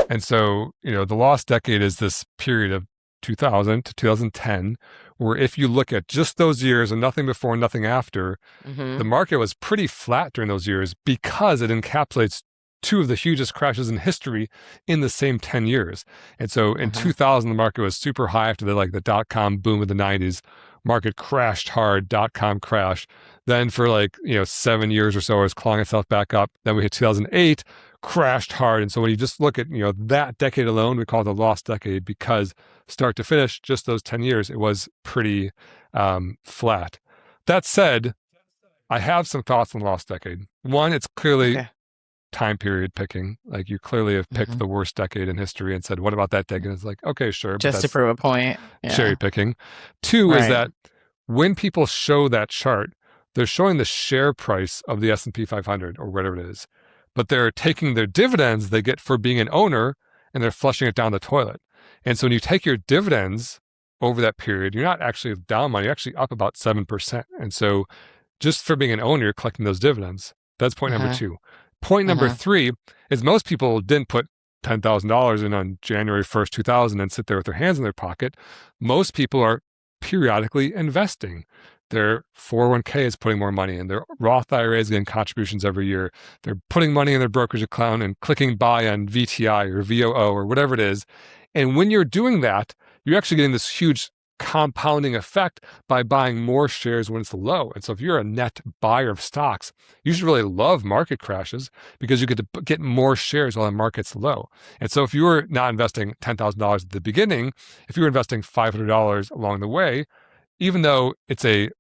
A: And so, the lost decade is this period of 2000 to 2010, where if you look at just those years and nothing before and nothing after, the market was pretty flat during those years because it encapsulates 2 of the hugest crashes in history in the same 10 years. And so in 2000, the market was super high after the dot-com boom of the 90s. Market crashed hard, dot-com crash. Then for 7 years or so, it was clawing itself back up. Then we hit 2008, crashed hard. And so when you just look at, that decade alone, we call it the lost decade because start to finish, just those 10 years, it was pretty flat. That said, I have some thoughts on the lost decade. One, it's clearly time period picking. Like you clearly have picked the worst decade in history and said, what about that decade? And it's like, okay, sure.
B: Just to prove a point. Yeah.
A: Cherry picking. 2 is that when people show that chart, they're showing the share price of the S&P 500 or whatever it is, but they're taking their dividends they get for being an owner and they're flushing it down the toilet. And so when you take your dividends over that period, you're not actually down money, you're actually up about 7%. And so just for being an owner, you're collecting those dividends. That's point number 2. Point number 3 is most people didn't put $10,000 in on January 1st, 2000 and sit there with their hands in their pocket. Most people are periodically investing. Their 401k is putting more money in. Their Roth IRA is getting contributions every year. They're putting money in their brokerage account and clicking buy on VTI or VOO or whatever it is. And when you're doing that, you're actually getting this huge compounding effect by buying more shares when it's low. And so if you're a net buyer of stocks, you should really love market crashes because you get to get more shares while the market's low. And so if you were not investing $10,000 at the beginning, if you were investing $500 along the way, even though it's a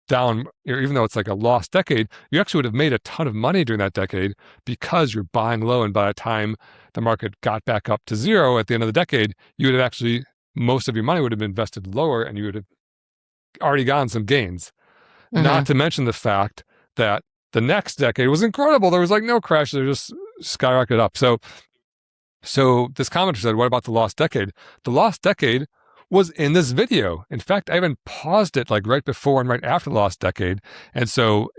A: down, or even though it's like a lost decade, you actually would have made a ton of money during that decade because you're buying low. And by the time the market got back up to zero at the end of the decade, you would have actually, most of your money would have been invested lower and you would have already gotten some gains. Not to mention the fact that the next decade was incredible. There was like no crash. They just skyrocketed up. So this commenter said, what about the lost decade? The lost decade was in this video. In fact, I even paused it like right before and right after the lost decade. And so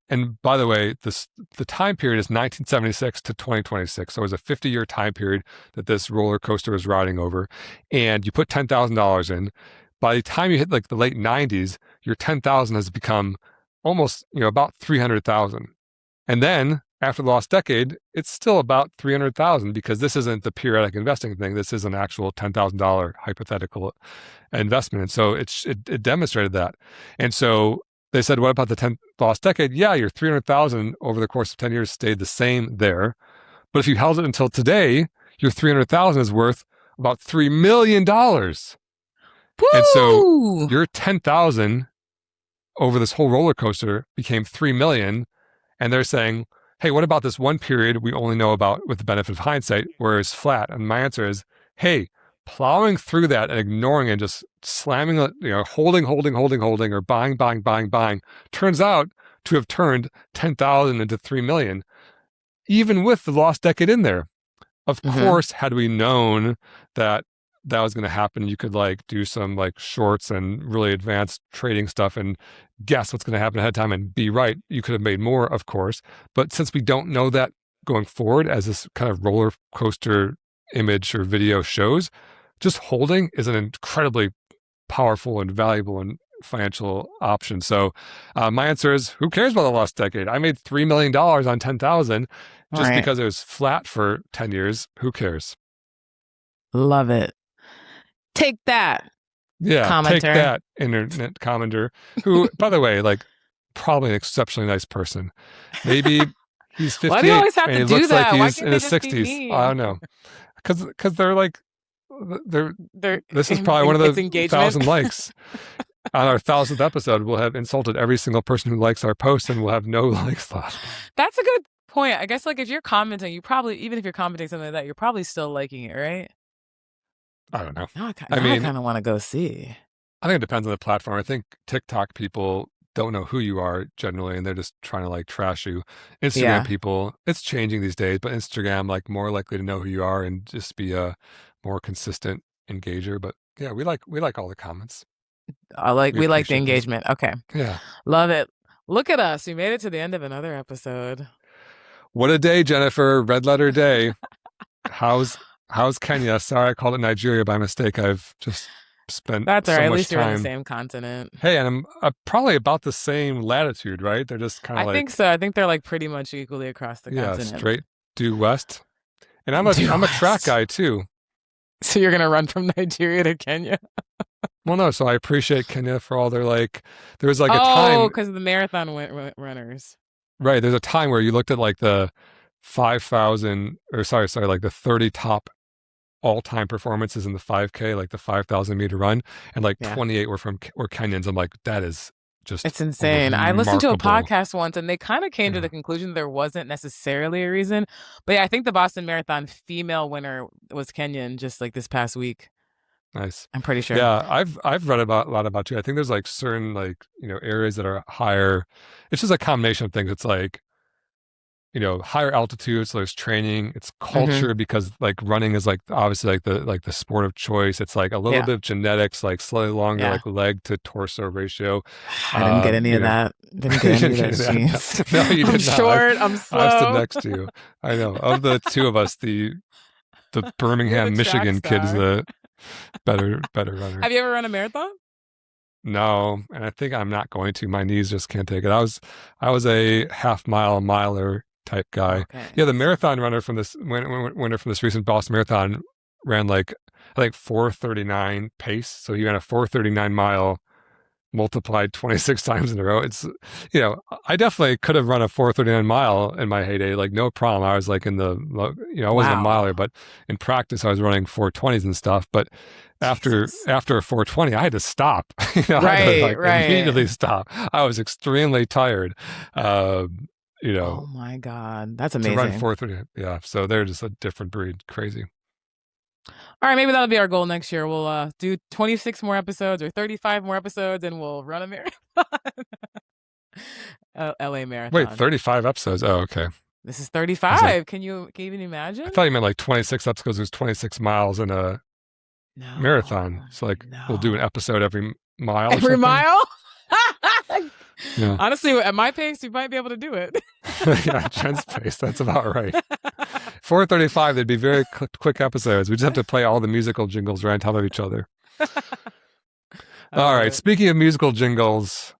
A: and by the way, the time period is 1976 to 2026. So it was a 50-year time period that this roller coaster was riding over. And you put $10,000 in. By the time you hit like the late 90s, your 10,000 has become almost, about 300,000. And then after the lost decade, it's still about 300,000 because this isn't the periodic investing thing. This is an actual $10,000 hypothetical investment. And so it demonstrated that. And so they said, what about the 10th lost decade? Yeah, your 300,000 over the course of 10 years stayed the same there. But if you held it until today, your 300,000 is worth about $3 million.
B: Woo!
A: And so your 10,000 over this whole roller coaster became 3 million. And they're saying, hey, what about this one period we only know about with the benefit of hindsight, where it's flat? And my answer is, hey, plowing through that and ignoring and just slamming, holding, or buying, turns out to have turned 10,000 into 3 million, even with the lost decade in there. Of course, had we known that was going to happen, you could like do some like shorts and really advanced trading stuff and guess what's going to happen ahead of time and be right. You could have made more, of course. But since we don't know that going forward, as this kind of roller coaster image or video shows, just holding is an incredibly powerful and valuable and financial option. So my answer is, who cares about the lost decade? I made $3 million on 10,000 just because it was flat for 10 years. Who cares?
B: Love it. Take that.
A: Yeah,
B: commenter.
A: Take that, internet commenter, who, by the way, like probably an exceptionally nice person. Maybe he's 58
B: Why do you always have
A: and he
B: to do
A: looks
B: that?
A: like
B: Why
A: he's
B: can't
A: in
B: they
A: his
B: just be
A: 60s.
B: mean?
A: I don't know. Because they're like, this is probably one of
B: it's
A: the
B: engagement.
A: 1,000 likes. On our 1,000th episode, we'll have insulted every single person who likes our post and we'll have no likes left.
B: That's a good point. I guess like if you're commenting, you probably, even if you're commenting something like that, you're probably still liking it, right?
A: I don't know.
B: I kind of want to go see.
A: I think it depends on the platform. I think TikTok people don't know who you are generally, and they're just trying to like trash you. Instagram people, it's changing these days, but Instagram like more likely to know who you are and just be a more consistent engager. But yeah, we like all the comments.
B: We like the engagement. Okay.
A: Yeah.
B: Love it. Look at us. We made it to the end of another episode.
A: What a day, Jennifer. Red letter day. How's Kenya? Sorry, I called it Nigeria by mistake. I've just spent
B: That's all right.
A: so
B: At
A: much
B: least you're on the
A: time.
B: same continent.
A: Hey, and I'm probably about the same latitude, right? They're just kind of
B: I
A: like,
B: think so. I think they're like pretty much equally across the continent.
A: Straight due west. And I'm a track guy too.
B: So you're gonna run from Nigeria to Kenya?
A: Well, no. So I appreciate Kenya for all their like. There was like a time.
B: Oh, because of the marathon runners.
A: Right. There's a time where you looked at like the 5,000 or sorry, like the 30 top all-time performances in the 5K, like the 5,000 meter run, and like 28 were Kenyans. I'm like, that is just,
B: it's insane. I listened to a podcast once and they kind of came to the conclusion there wasn't necessarily a reason. But yeah, I think the Boston Marathon female winner was Kenyan just like this past week.
A: Nice.
B: I'm pretty sure.
A: Yeah, I've read a lot about you. I think there's like certain like, areas that are higher. It's just a combination of things. It's like, higher altitude, so there's training, it's culture because like running is like obviously like the sport of choice. It's like a little bit of genetics, like slightly longer like leg to torso ratio.
B: I didn't get any of that. Didn't get any of that genes.
A: No, you did
B: I'm
A: not.
B: short, I'm slow.
A: I stood next to you. I know. Of the two of us, the Birmingham, Michigan kid is the better runner.
B: Have you ever run a marathon?
A: No, and I think I'm not going to. My knees just can't take it. I was a half mile, miler type guy.
B: Okay.
A: Yeah, the marathon runner from this winner from this recent Boston Marathon ran like, I think 4:39 pace. So he ran a 4:39 mile multiplied 26 times in a row. It's, I definitely could have run a 4:39 mile in my heyday, like no problem. I was like in the, I wasn't a miler, but in practice I was running 4:20s and stuff. But after a 4:20, I had to stop. I had to immediately stop. I was extremely tired.
B: Oh my God, that's amazing.
A: To run 4:30, yeah. So they're just a different breed. Crazy.
B: All right, maybe that'll be our goal next year. We'll do 26 more episodes or 35 more episodes, and we'll run a marathon. LA marathon.
A: Wait, 35 episodes? Oh, okay.
B: This is 35. Can you even imagine?
A: I thought you meant like 26 episodes. There's 26 miles in a marathon. So we'll do an episode every mile.
B: Every mile?
A: Yeah.
B: Honestly, at my pace, you might be able to do it.
A: Yeah, Jen's pace. That's about right. 4:35, they'd be very quick episodes. We just have to play all the musical jingles right on top of each other. All right. Speaking of musical jingles,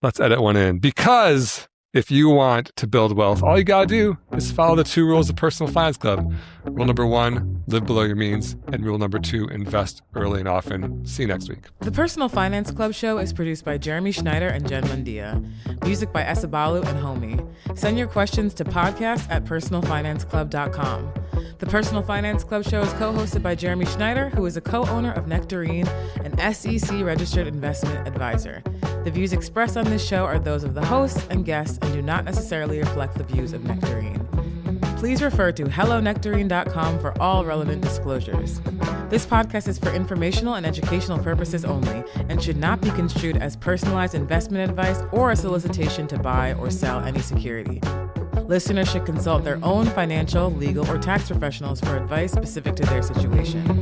A: let's edit one in. Because if you want to build wealth, all you got to do is follow the 2 rules of Personal Finance Club. Rule number 1, live below your means. And rule number 2, invest early and often. See you next week.
B: The Personal Finance Club show is produced by Jeremy Schneider and Jen Mundia. Music by Esabalu and Homie. Send your questions to podcast@personalfinanceclub.com. The Personal Finance Club show is co-hosted by Jeremy Schneider, who is a co-owner of Nectarine, an SEC-registered investment advisor. The views expressed on this show are those of the hosts and guests and do not necessarily reflect the views of Nectarine. Please refer to hellonectarine.com for all relevant disclosures. This podcast is for informational and educational purposes only and should not be construed as personalized investment advice or a solicitation to buy or sell any security. Listeners should consult their own financial, legal, or tax professionals for advice specific to their situation.